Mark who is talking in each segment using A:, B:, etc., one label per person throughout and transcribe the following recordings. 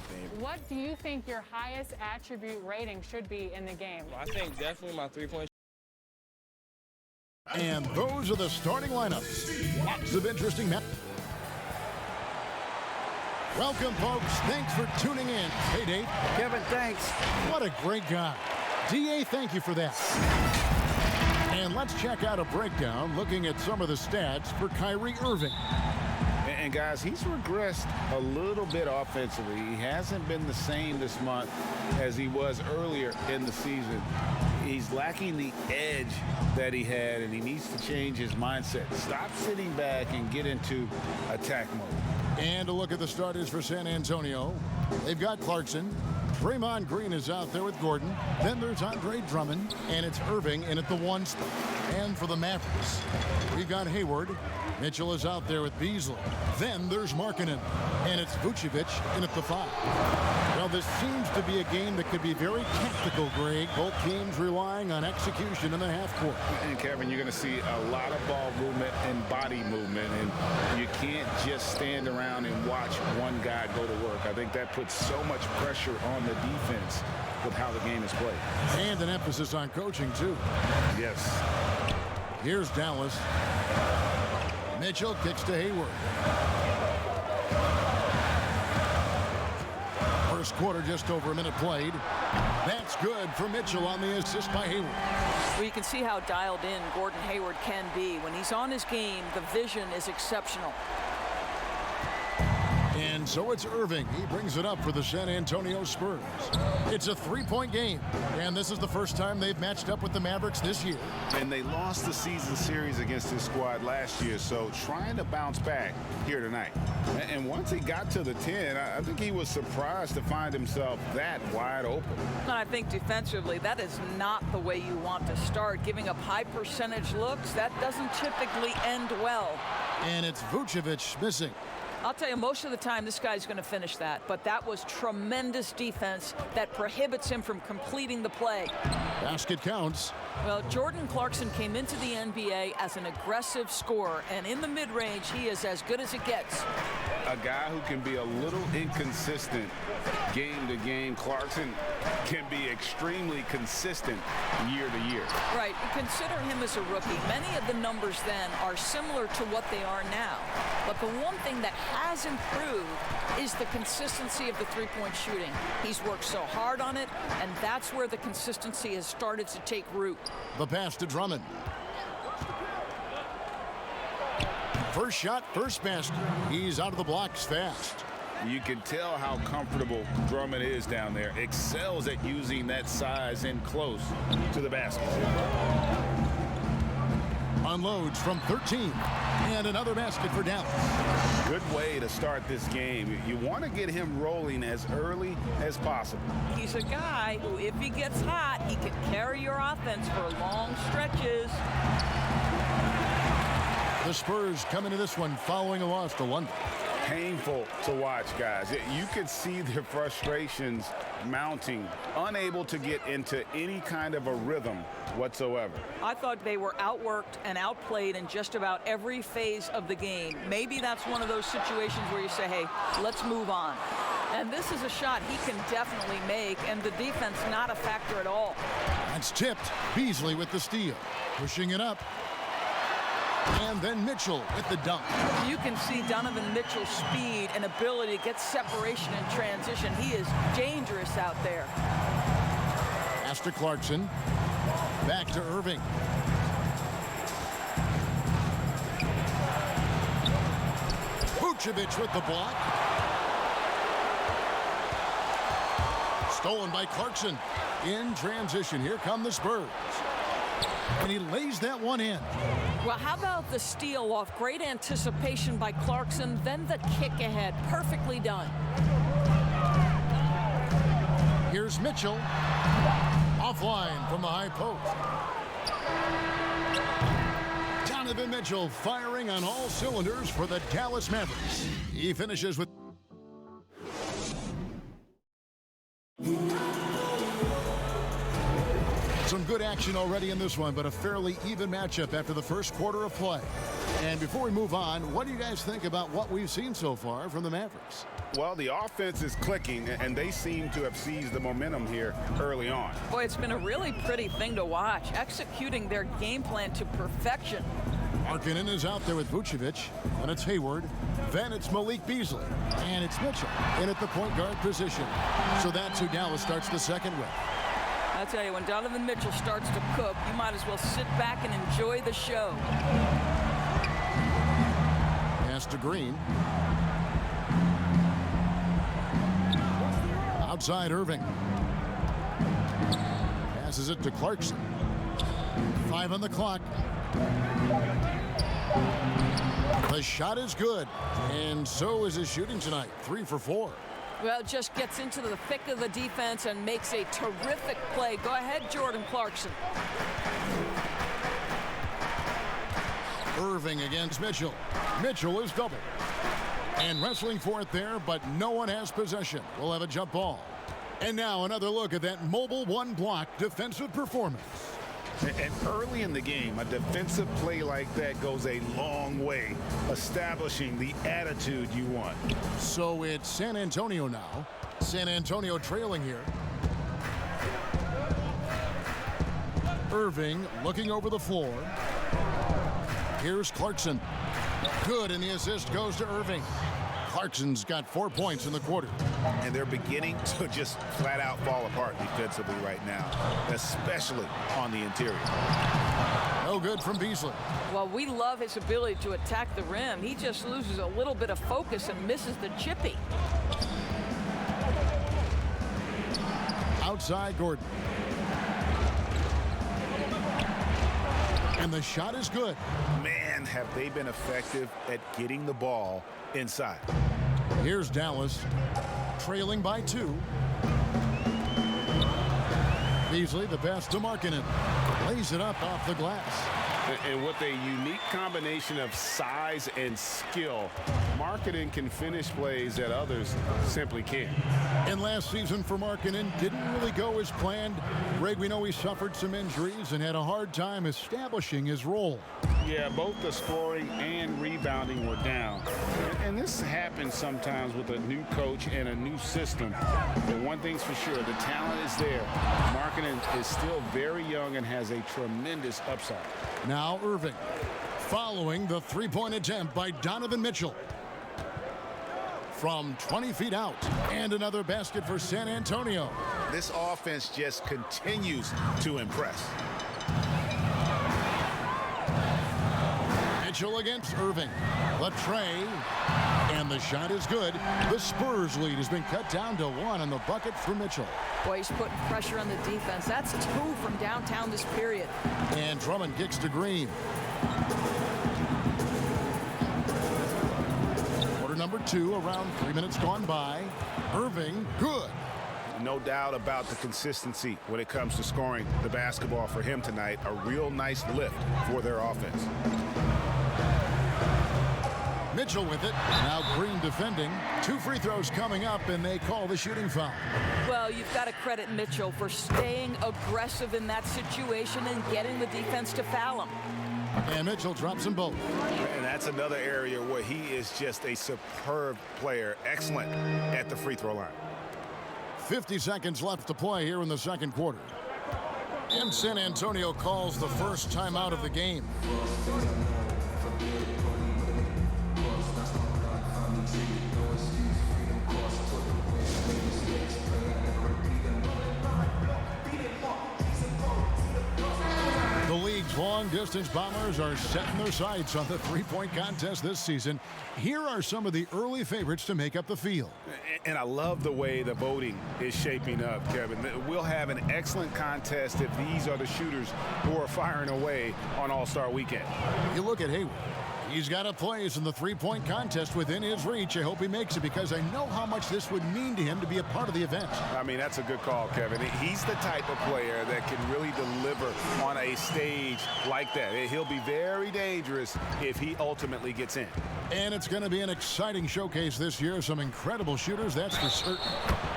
A: everything.
B: What do you think your highest attribute rating should be in the game?
C: I think definitely my three-point.
D: And those are the starting lineups. Lots of interesting matches. Welcome, folks. Thanks for tuning in. Hey, Dave.
E: Kevin, thanks.
D: What a great guy. DA, thank you for that. And let's check out a breakdown looking at some of the stats for Kyrie Irving.
A: And guys, he's regressed a little bit offensively. He hasn't been the same this month as he was earlier in the season. He's lacking the edge that he had, and he needs to change his mindset. Stop sitting back and get into attack mode.
D: And a look at the starters for San Antonio. They've got Clarkson. Draymond Green is out there with Gordon. Then there's Andre Drummond, and it's Irving in at the 1 spot. And for the Mavericks, we've got Hayward. Mitchell is out there with Beasley. Then there's Markkanen, and it's Vucevic in at the 5. Well, this seems to be a game that could be very tactical, Greg. Both teams relying on execution in the half court.
A: And Kevin, you're going to see a lot of ball movement and body movement, and you can't just stand around and watch one guy go to work. I think that puts so much pressure on the defense with how the game is played.
D: And an emphasis on coaching, too.
A: Yes.
D: Here's Dallas. Mitchell kicks to Hayward. First quarter, just over a minute played. That's good for Mitchell on the assist by Hayward.
F: Well, you can see how dialed in Gordon Hayward can be. When he's on his game, the vision is exceptional.
D: And so it's Irving. He brings it up for the San Antonio Spurs. It's a 3-point game, and this is the first time they've matched up with the Mavericks this year.
A: And they lost the season series against this squad last year, so trying to bounce back here tonight. And once he got to the 10, I think he was surprised to find himself that wide open.
F: And I think defensively, that is not the way you want to start. Giving up high percentage looks, that doesn't typically end well.
D: And it's Vucevic missing.
F: I'll tell you, most of the time, this guy's going to finish that. But that was tremendous defense that prohibits him from completing the play.
D: Basket counts.
F: Well, Jordan Clarkson came into the NBA as an aggressive scorer. And in the mid-range, he is as good as it gets.
A: A guy who can be a little inconsistent game to game. Clarkson can be extremely consistent year to year.
F: Right. Consider him as a rookie. Many of the numbers then are similar to what they are now. But the one thing that has improved is the consistency of the three-point shooting. He's worked so hard on it, and that's where the consistency has started to take root.
D: The pass to Drummond. First shot, first basket. He's out of the blocks fast.
A: You can tell how comfortable Drummond is down there. Excels at using that size in close to the basket.
D: Unloads from 13. And another basket for Dallas.
A: Good way to start this game. You want to get him rolling as early as possible.
F: He's a guy who, if he gets hot, he can carry your offense for long stretches.
D: The Spurs come into this one following a loss to London.
A: Painful to watch, guys. You could see their frustrations mounting, unable to get into any kind of a rhythm whatsoever.
F: I thought they were outworked and outplayed in just about every phase of the game. Maybe that's one of those situations where you say, hey, let's move on. And this is a shot he can definitely make, and the defense not a factor at all.
D: That's tipped. Beasley with the steal. Pushing it up. And then Mitchell with the dunk.
F: You can see Donovan Mitchell's speed and ability to get separation in transition. He is dangerous out there.
D: Pass to Clarkson. Back to Irving. Vucevic with the block. Stolen by Clarkson. In transition, here come the Spurs. And he lays that one in.
F: Well, how about the steal off? Great anticipation by Clarkson, then the kick ahead. Perfectly done.
D: Here's Mitchell. Offline from the high post. Donovan Mitchell firing on all cylinders for the Dallas Mavericks. He finishes with some good action already in this one, but a fairly even matchup after the first quarter of play. And before we move on, what do you guys think about what we've seen so far from the Mavericks?
A: Well, the offense is clicking, and they seem to have seized the momentum here early on.
F: Boy, it's been a really pretty thing to watch, executing their game plan to perfection.
D: Markkanen is out there with Vucevic, and it's Hayward. Then it's Malik Beasley, and it's Mitchell in at the point guard position. So that's who Dallas starts the second with.
F: I'll tell you, when Donovan Mitchell starts to cook, you might as well sit back and enjoy the show.
D: Pass to Green. Outside Irving. Passes it to Clarkson. 5 on the clock. The shot is good, and so is his shooting tonight. 3 for 4.
F: Well, just gets into the thick of the defense and makes a terrific play. Go ahead, Jordan Clarkson.
D: Irving against Mitchell. Mitchell is doubled. And wrestling for it there, but no one has possession. We'll have a jump ball. And now another look at that mobile one-block defensive performance.
A: And early in the game, a defensive play like that goes a long way, establishing the attitude you want.
D: So it's San Antonio now. San Antonio trailing here. Irving looking over the floor. Here's Clarkson. Good, and the assist goes to Irving. Clarkson's got 4 points in the quarter.
A: And they're beginning to just flat out fall apart defensively right now, especially on the interior.
D: No good from Beasley.
F: Well, we love his ability to attack the rim. He just loses a little bit of focus and misses the chippy.
D: Outside Gordon. And the shot is good.
A: Man, have they been effective at getting the ball inside.
D: Here's Dallas, trailing by 2. Beasley, the pass to Markkanen. Lays it up off the glass.
A: And with a unique combination of size and skill, Markkanen can finish plays that others simply can't.
D: And last season for Markkanen didn't really go as planned. Greg, we know he suffered some injuries and had a hard time establishing his role.
A: Yeah, both the scoring and rebounding were down. And this happens sometimes with a new coach and a new system. But one thing's for sure, the talent is there. Markkanen is still very young and has a tremendous upside.
D: Now Irving, following the three-point attempt by Donovan Mitchell. From 20 feet out, and another basket for San Antonio.
A: This offense just continues to impress.
D: Mitchell against Irving. The tray, and the shot is good. The Spurs lead has been cut down to 1 on the bucket for Mitchell.
F: Boy, he's putting pressure on the defense. That's 2 from downtown this period.
D: And Drummond kicks to Green. Quarter number 2, around 3 minutes gone by. Irving, good.
A: No doubt about the consistency when it comes to scoring the basketball for him tonight. A real nice lift for their offense.
D: Mitchell with it. Now Green defending. 2 free throws coming up, and they call the shooting foul.
F: Well, you've got to credit Mitchell for staying aggressive in that situation and getting the defense to foul him.
D: And Mitchell drops them both.
A: And that's another area where he is just a superb player. Excellent at the free throw line.
D: 50 seconds left to play here in the second quarter. And San Antonio calls the first timeout of the game. The league's long-distance bombers are setting their sights on the three-point contest this season. Here are some of the early favorites to make up the field.
A: And I love the way the voting is shaping up, Kevin. We'll have an excellent contest if these are the shooters who are firing away on All-Star Weekend.
D: You look at Hayward. He's got a place in the three-point contest within his reach. I hope he makes it because I know how much this would mean to him to be a part of the event.
A: I mean, that's a good call, Kevin. He's the type of player that can really deliver on a stage like that. He'll be very dangerous if he ultimately gets in.
D: And it's going to be an exciting showcase this year. Some incredible shooters, that's for certain.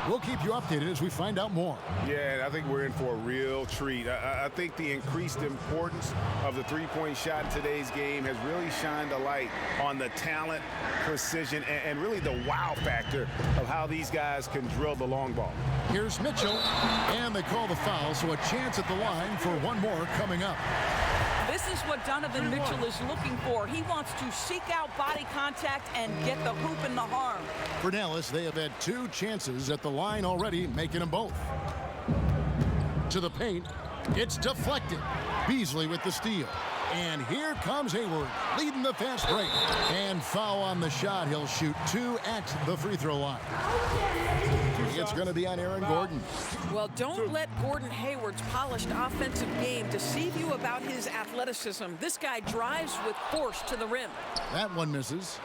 D: We'll keep you updated as we find out more.
A: Yeah, I think we're in for a real treat. I think the increased importance of the three-point shot in today's game has really shined a light on the talent, precision, and really the wow factor of how these guys can drill the long ball.
D: Here's Mitchell, and they call the foul, so a chance at the line for one more coming up.
F: This is what Donovan Mitchell is looking for. He wants to seek out body contact and get the hoop in the harm.
D: For Dallas, they have had 2 chances at the line already, making them both. To the paint, it's deflected. Beasley with the steal. And here comes Hayward, leading the fast break. And foul on the shot. He'll shoot 2 at the free throw line. It's going to be on Aaron Gordon.
F: Well, don't let Gordon Hayward's polished offensive game deceive you about his athleticism. This guy drives with force to the rim.
D: That one misses.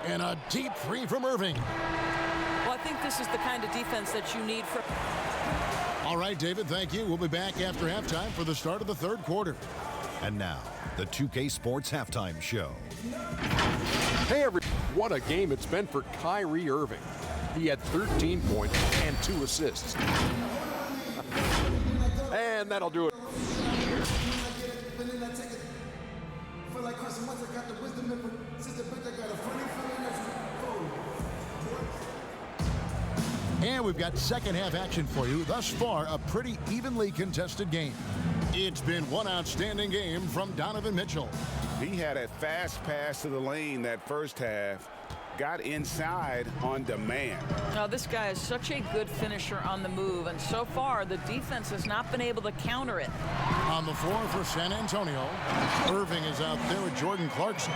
D: And a deep three from Irving.
F: Well, I think this is the kind of defense that you need for...
D: All right, David, thank you. We'll be back after halftime for the start of the third quarter.
C: And now, the 2K Sports Halftime Show.
E: Hey, everyone. What a game it's been for Kyrie Irving. He had 13 points and 2 assists. And that'll do it.
D: And we've got second half action for you. Thus far, a pretty evenly contested game. It's been one outstanding game from Donovan Mitchell.
A: He had a fast pass to the lane that first half, got inside on demand.
F: Now, this guy is such a good finisher on the move, and so far, the defense has not been able to counter it.
D: On the floor for San Antonio, Irving is out there with Jordan Clarkson.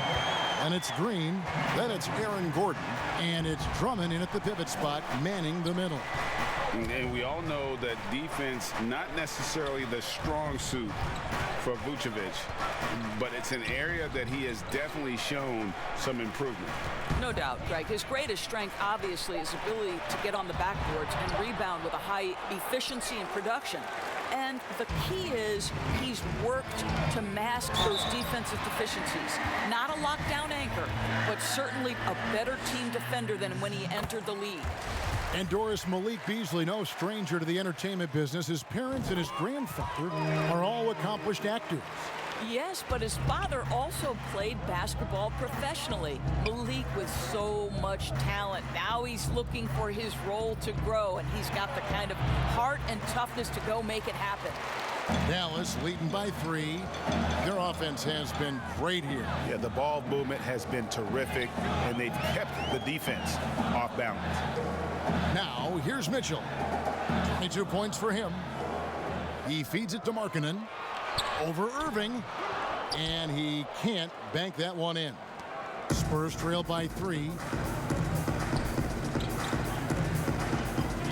D: And it's Green, then it's Aaron Gordon, and it's Drummond in at the pivot spot, manning the middle.
A: And we all know that defense, not necessarily the strong suit for Vucevic, but it's an area that he has definitely shown some improvement.
F: No doubt, Greg. His greatest strength, obviously, is ability to get on the backboards and rebound with a high efficiency and production. And the key is he's worked to mask those defensive deficiencies. Not a lockdown anchor, but certainly a better team defender than when he entered the league.
D: And Doris, Malik Beasley, no stranger to the entertainment business. His parents and his grandfather are all accomplished actors.
F: Yes, but his father also played basketball professionally. Malik with so much talent. Now he's looking for his role to grow, and he's got the kind of heart and toughness to go make it happen.
D: Dallas leading by 3. Their offense has been great here.
A: Yeah, the ball movement has been terrific, and they've kept the defense off balance.
D: Now, here's Mitchell. 22 points for him. He feeds it to Markkanen. Over Irving. And he can't bank that one in. Spurs trail by 3.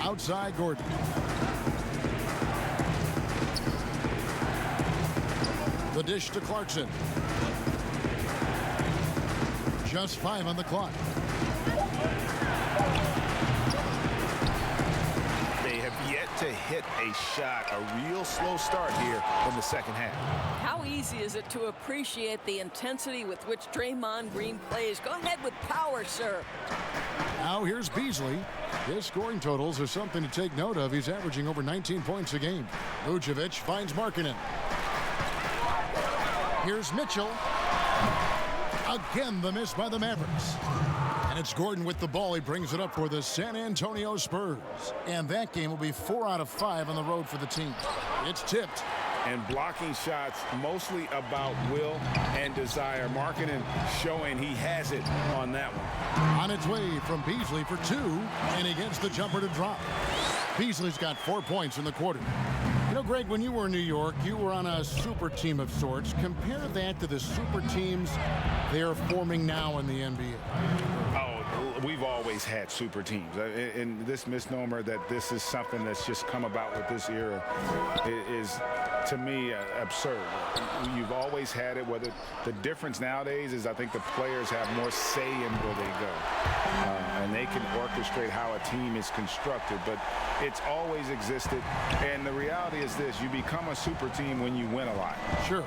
D: Outside Gordon. The dish to Clarkson. Just 5 on the clock.
A: They have yet to hit a shot, a real slow start here in the second half.
F: How easy is it to appreciate the intensity with which Draymond Green plays? Go ahead with power, sir.
D: Now here's Beasley. His scoring totals are something to take note of. He's averaging over 19 points a game. Vucevic finds Markkanen. Here's Mitchell. Again, the miss by the Mavericks. And it's Gordon with the ball. He brings it up for the San Antonio Spurs. And that game will be 4 out of 5 on the road for the team. It's tipped.
A: And blocking shots mostly about will and desire. Markkanen showing he has it on that one.
D: On its way from Beasley for 2. And he gets the jumper to drop. Beasley's got 4 points in the quarter. You know, Greg, when you were in New York, you were on a super team of sorts. Compare that to the super teams they are forming now in the NBA.
A: Oh, we've always had super teams. And this misnomer that this is something that's just come about with this era is, to me, absurd. You've always had it. Whether the difference nowadays is I think the players have more say in where they go. And they can orchestrate how a team is constructed. But it's always existed. And the reality is this. You become a super team when you win a lot.
D: Sure.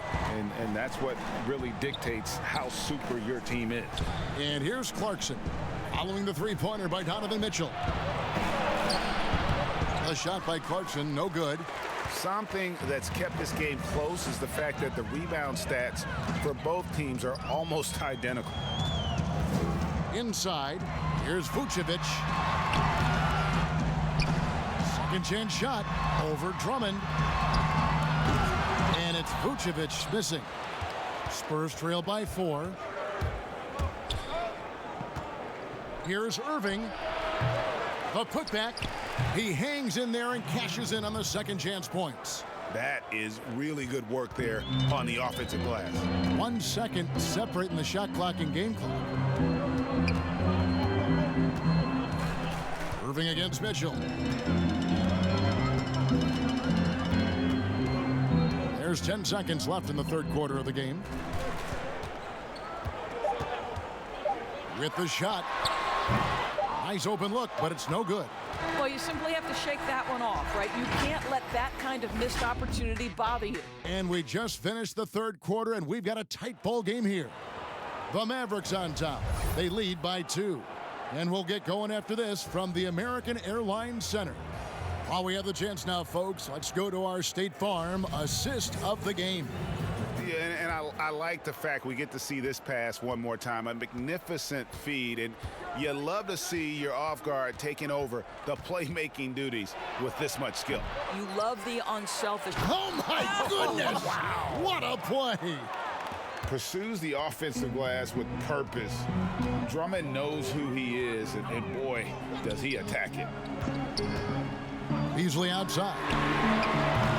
A: And that's what really dictates how super your team is.
D: And here's Clarkson. Following the three-pointer by Donovan Mitchell. A shot by Clarkson, no good.
A: Something that's kept this game close is the fact that the rebound stats for both teams are almost identical.
D: Inside, here's Vucevic. Second chance shot over Drummond. And it's Vucevic missing. Spurs trail by 4. Here's Irving. The putback. He hangs in there and cashes in on the second chance points.
A: That is really good work there on the offensive glass.
D: 1 second separating the shot clock and game clock. Irving against Mitchell. There's 10 seconds left in the third quarter of the game. With the shot. Nice open look, but it's no good.
F: Well, you simply have to shake that one off, right? You can't let that kind of missed opportunity bother you.
D: And we just finished the third quarter, and we've got a tight ball game here. The Mavericks on top. They lead by 2. And we'll get going after this from the American Airlines Center. While we have the chance now, folks, let's go to our State Farm assist of the game.
A: Yeah, and I like the fact we get to see this pass one more time. A magnificent feed, and you love to see your off guard taking over the playmaking duties with this much skill.
F: You love the unselfish.
D: Oh, my goodness!
A: Wow.
D: What a play!
A: Pursues the offensive glass with purpose. Drummond knows who he is, and boy, does he attack it.
D: Beasley outside.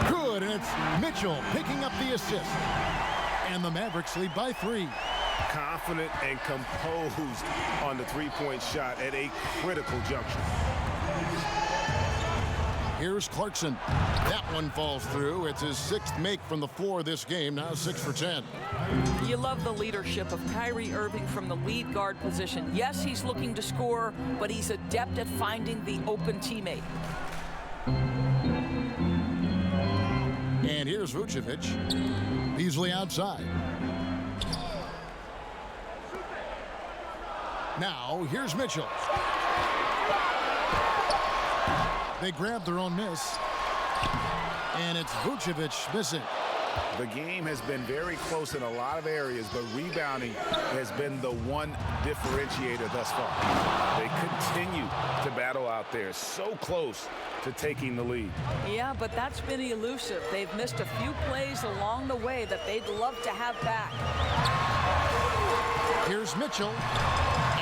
D: Good, and it's Mitchell picking up the assist. And the Mavericks lead by 3.
A: Confident and composed on the three-point shot at a critical juncture.
D: Here's Clarkson. That one falls through. It's his 6th make from the floor this game, now 6 for 10.
F: You love the leadership of Kyrie Irving from the lead guard position. Yes, he's looking to score, but he's adept at finding the open teammate.
D: And here's Vucevic. Beasley outside. Now, here's Mitchell. They grab their own miss. And it's Vucevic missing.
A: The game has been very close in a lot of areas, but rebounding has been the one differentiator thus far. They continue to battle out there, so close to taking the lead.
F: Yeah, but that's been elusive. They've missed a few plays along the way that they'd love to have back.
D: Here's Mitchell,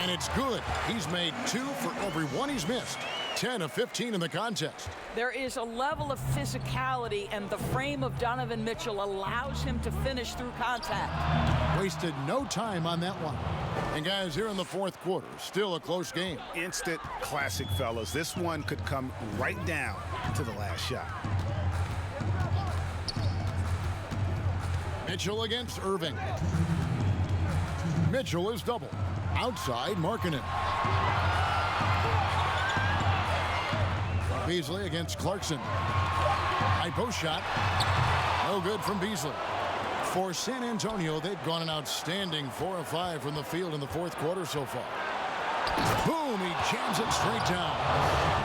D: and it's good. He's made 2 for every one he's missed. 10 of 15 in the contest.
F: There is a level of physicality, and the frame of Donovan Mitchell allows him to finish through contact.
D: Wasted no time on that one. And guys, here in the fourth quarter, still a close game.
A: Instant classic, fellas. This one could come right down to the last shot.
D: Mitchell against Irving. Mitchell is double. Outside, Markkanen. Beasley against Clarkson. High post shot. No good from Beasley. For San Antonio, they've gone an outstanding 4 of 5 from the field in the fourth quarter so far. Boom, he jams it straight down.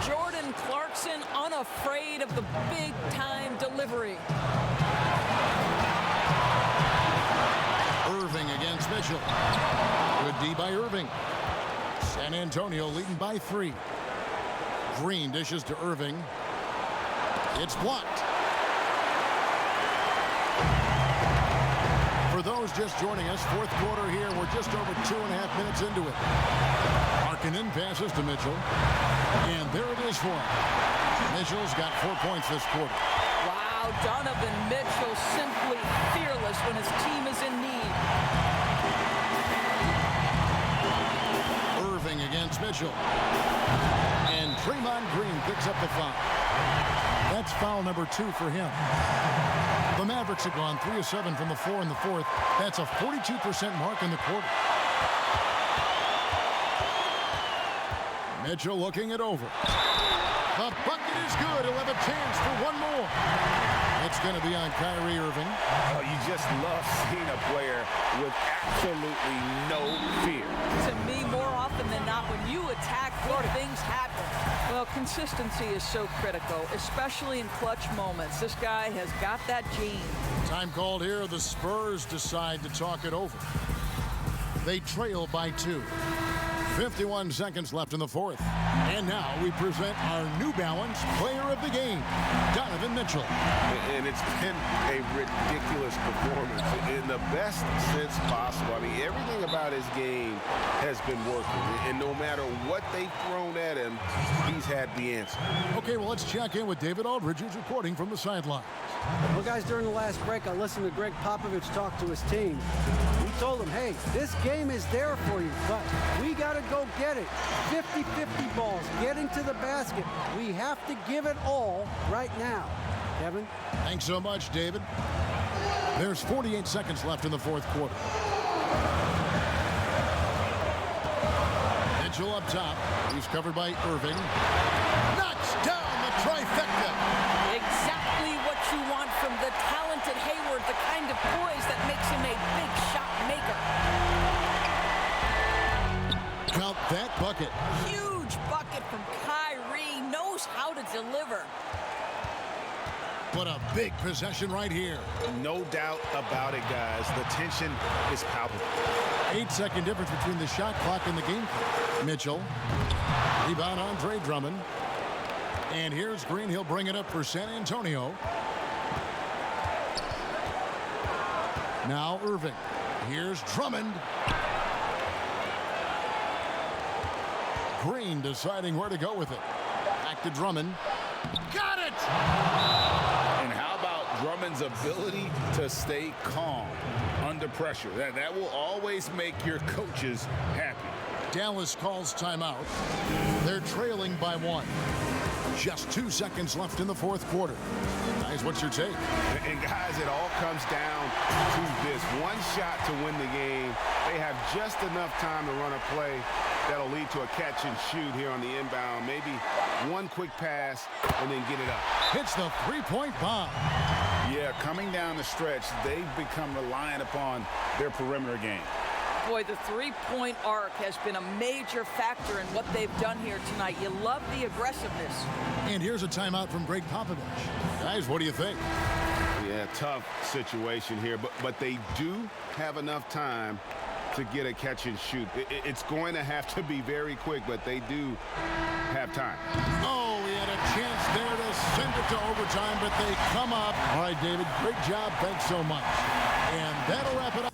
F: Jordan Clarkson unafraid of the big-time delivery.
D: Irving against Mitchell. Good D by Irving. San Antonio leading by 3. Green dishes to Irving. It's blocked. For those just joining us, fourth quarter here, we're just over 2.5 minutes into it. Markkanen passes to Mitchell. And there it is for him. Mitchell's got 4 points this quarter.
F: Wow, Donovan Mitchell simply fearless when his team is in need.
D: Irving against Mitchell. And Draymond Green picks up the foul. That's foul number 2 for him. The Mavericks have gone 3 of 7 from the floor in the fourth. That's a 42% mark in the quarter. Mitchell looking it over. The bucket is good. He'll have a chance for one more. It's going to be on Kyrie Irving.
A: Oh, you just love seeing a player with absolutely no fear.
F: To me, more often than not, when you attack, good things happen. Well, consistency is so critical, especially in clutch moments. This guy has got that gene.
D: Time called here. The Spurs decide to talk it over. They trail by 2. 51 seconds left in the fourth. And now we present our New Balance player of the game, Donovan Mitchell.
A: And it's been a ridiculous performance in the best sense possible. I mean, everything about his game has been working. And no matter what they've thrown at him, he's had the answer.
D: Okay, well, let's check in with David Aldridge, who's reporting from the sideline.
G: Well, guys, during the last break, I listened to Greg Popovich talk to his team. He told them, hey, this game is there for you, but we got to go get it. 50-50 balls, getting to the basket. We have to give it all right now. Kevin?
D: Thanks so much, David. There's 48 seconds left in the fourth quarter. Mitchell up top. He's covered by Irving. Knocks down the trifecta.
F: Exactly what you want from the talented Hayward, the kind of poise that makes him a big shot maker.
D: Count that bucket.
F: Huge bucket from Kyrie, knows how to deliver.
D: What a big possession right here.
A: No doubt about it, guys. The tension is palpable.
D: 8-second difference between the shot clock and the game clock. Mitchell. Rebound Andre Drummond. And here's Green. He'll bring it up for San Antonio. Now Irving. Here's Drummond. Green deciding where to go with it. Back to Drummond. Got it!
A: And how about Drummond's ability to stay calm under pressure? That will always make your coaches happy.
D: Dallas calls timeout. They're trailing by 1. Just 2 seconds left in the fourth quarter. Guys, what's your take?
A: And guys, it all comes down to this. One shot to win the game. They have just enough time to run a play that'll lead to a catch and shoot here on the inbound. Maybe one quick pass and then get it up.
D: Hits the three-point bomb.
A: Yeah, coming down the stretch, they've become reliant upon their perimeter game.
F: Boy, the three-point arc has been a major factor in what they've done here tonight. You love the aggressiveness.
D: And here's a timeout from Greg Popovich. Guys, what do you think?
A: Yeah, tough situation here, but they do have enough time to get a catch and shoot. It's going to have to be very quick, but they do have time.
D: Oh, we had a chance there to send it to overtime, but they come up. All right, David, great job. Thanks so much. And that'll wrap it up.